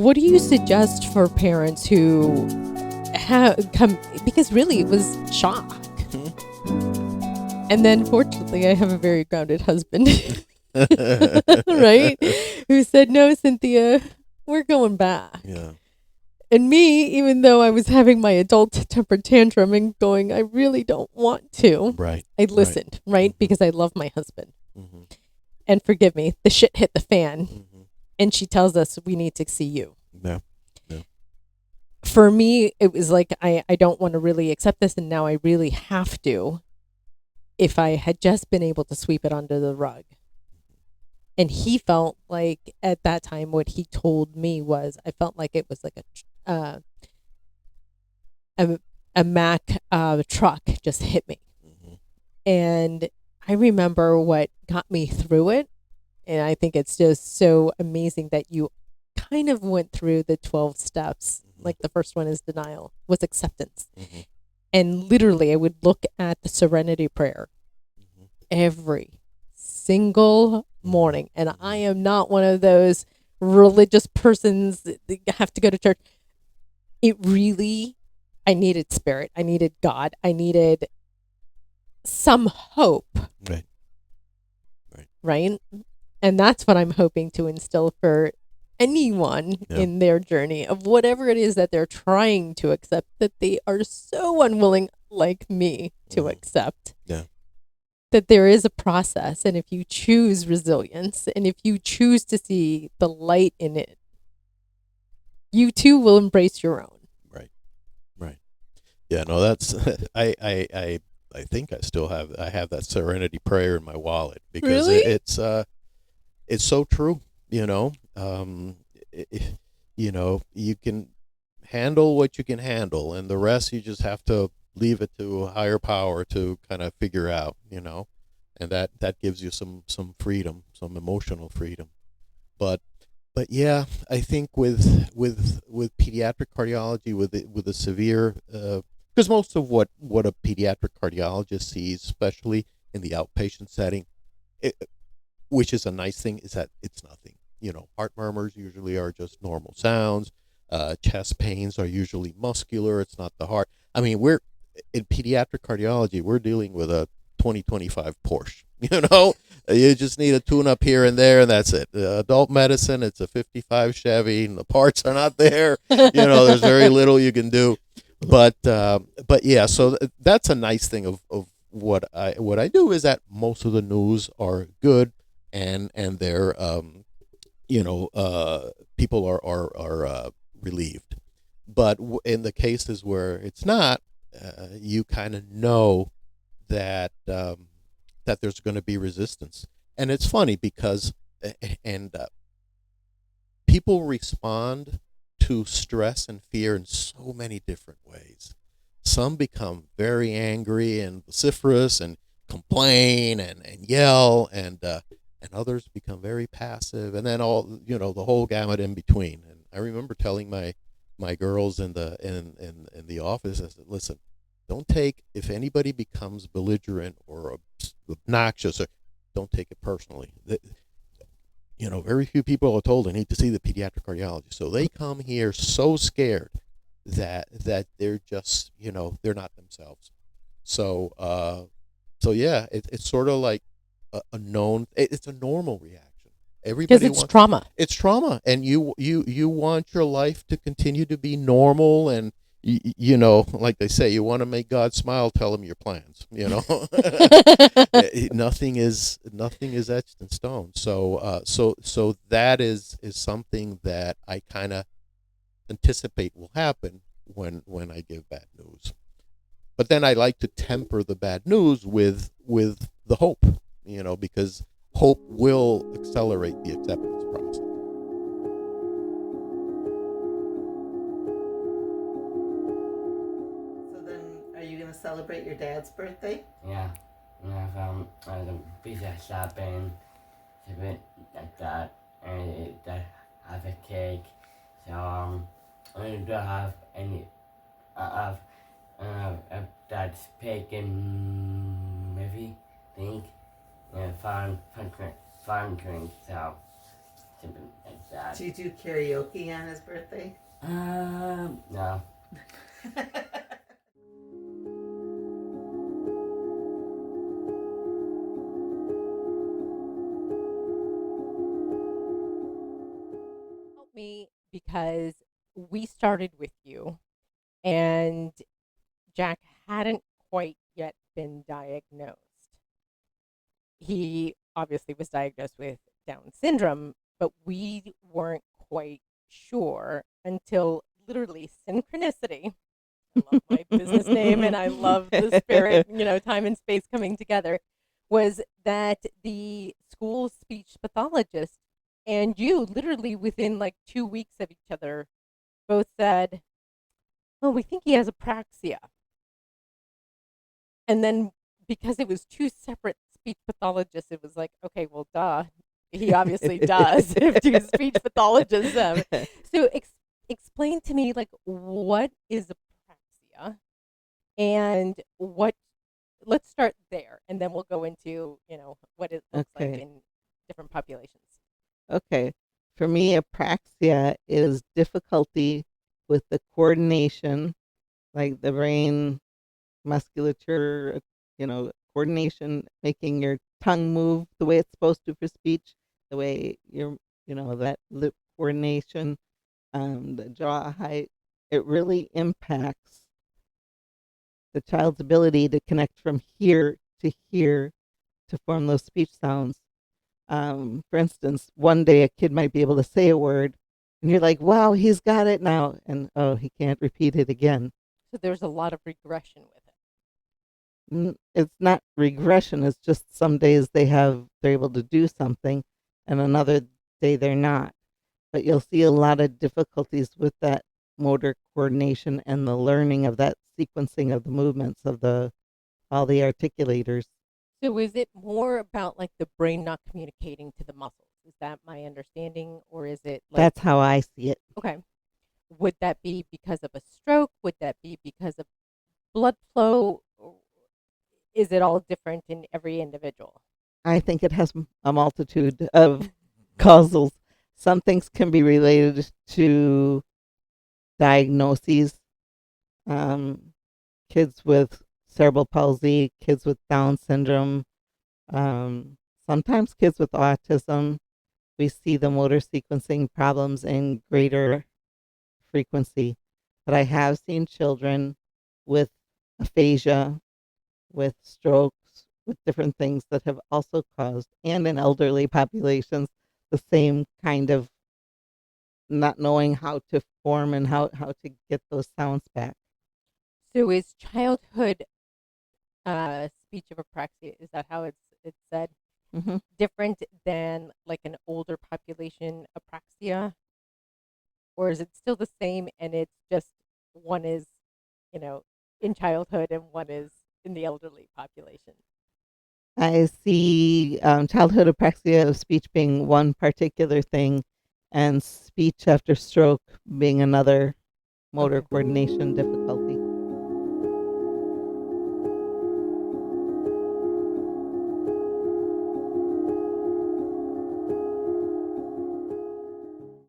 What do you suggest for parents who have come, because really it was shock. And then fortunately I have a very grounded husband, right? Who said, no, Cynthia, we're going back. Yeah. And me, even though I was having my adult temper tantrum and going, I really don't want to. Right. I listened, right? Mhm. Because I love my husband. Mm-hmm. And forgive me, the shit hit the fan. Mm-hmm. And she tells us, we need to see you. Yeah. For me, it was like, I don't want to really accept this. And now I really have to. If I had just been able to sweep it under the rug. And he felt like at that time, what he told me was, I felt like it was like a Mack truck just hit me. Mm-hmm. And I remember what got me through it. And I think it's just so amazing that you kind of went through the 12 steps. Mm-hmm. Like the first one is denial, was acceptance. Mm-hmm. And literally I would look at the serenity prayer Mm-hmm. every single morning. And I am not one of those religious persons that have to go to church. It really, I needed spirit. I needed God. I needed some hope. Right? And that's what I'm hoping to instill for anyone in their journey of whatever it is that they're trying to accept, that they are so unwilling, like me, to accept. Yeah. That there is a process, and if you choose resilience, and if you choose to see the light in it, you too will embrace your own. Right. Yeah. No, that's I think I still have that serenity prayer in my wallet because Really? it's so true. You know, you can handle what you can handle, and the rest you just have to leave it to a higher power to kind of figure out, and that gives you some freedom, some emotional freedom. But yeah, I think with pediatric cardiology, with a severe, because most of what a pediatric cardiologist sees, especially in the outpatient setting, which is a nice thing, is that it's nothing. Heart murmurs usually are just normal sounds. Chest pains are usually muscular. It's not the heart. I mean, we're in pediatric cardiology, we're dealing with a 2025 Porsche. You just need a tune up here and there, and that's it. Adult medicine, it's a 55 Chevy, and the parts are not there. There's very little you can do. But yeah, so that's a nice thing of what I do, is that most of the news are good, and they're people are relieved. But in the cases where it's not, you kind of know that that there's going to be resistance. And it's funny because people respond to stress and fear in so many different ways. Some become very angry and vociferous and complain and yell, and others become very passive, and then all the whole gamut in between. And I remember telling my girls in the office, I said, listen, don't take, if anybody becomes belligerent or obnoxious, or don't take it personally. Very few people are told they need to see the pediatric cardiologist. So they come here so scared that they're just, they're not themselves. So yeah, it's sort of like a known, it's a normal reaction. Everybody, because it's trauma. It's trauma, and you want your life to continue to be normal, and like they say, you want to make God smile, tell him your plans. Nothing is etched in stone. So that is something that I kind of anticipate will happen when I give bad news. But then I like to temper the bad news with the hope, because hope will accelerate the acceptance process. So then, are you going to celebrate your dad's birthday? Yeah. The pizza shopping, something like that, and have a cake. So I don't have any of that's bacon maybe think, and fun drink. So something like that. Do you do karaoke on his birthday? No. Help me because we started with you and Jack hadn't quite yet been diagnosed. He obviously was diagnosed with Down syndrome, but we weren't quite sure until literally synchronicity. I love my business name and I love the spirit, time and space coming together, was that the school speech pathologist and you literally within like 2 weeks of each other both said, "Oh, we think he has apraxia." And then because it was two separate speech pathologists, it was like, okay, well, duh. He obviously does if two speech pathologists. So explain to me, like, what is apraxia and let's start there. And then we'll go into, what it looks like in different populations. Okay. For me, apraxia is difficulty with the coordination, like the brain musculature, coordination, making your tongue move the way it's supposed to for speech, the way that lip coordination, the jaw height. It really impacts the child's ability to connect from here to form those speech sounds. For instance, one day a kid might be able to say a word, and you're like, wow, he's got it now. And, oh, he can't repeat it again. So there's a lot of regression with it. It's not regression. It's just some days they're able to do something, and another day they're not. But you'll see a lot of difficulties with that motor coordination and the learning of that sequencing of the movements of all the articulators. So is it more about like the brain not communicating to the muscles? Is that my understanding, or is it like, that's how I see it. Okay. Would that be because of a stroke? Would that be because of blood flow? Is it all different in every individual? I think it has a multitude of causals. Some things can be related to diagnoses. Kids with cerebral palsy, kids with Down syndrome, sometimes kids with autism. We see the motor sequencing problems in greater frequency. But I have seen children with aphasia, with strokes, with different things that have also caused, and in elderly populations, the same kind of not knowing how to form and how to get those sounds back. So is childhood speech of apraxia, is that how it's said, Mm-hmm. different than like an older population apraxia? Or is it still the same and it's just one is, in childhood and one is in the elderly population? I see childhood apraxia of speech being one particular thing, and speech after stroke being another motor Okay. coordination difficulty.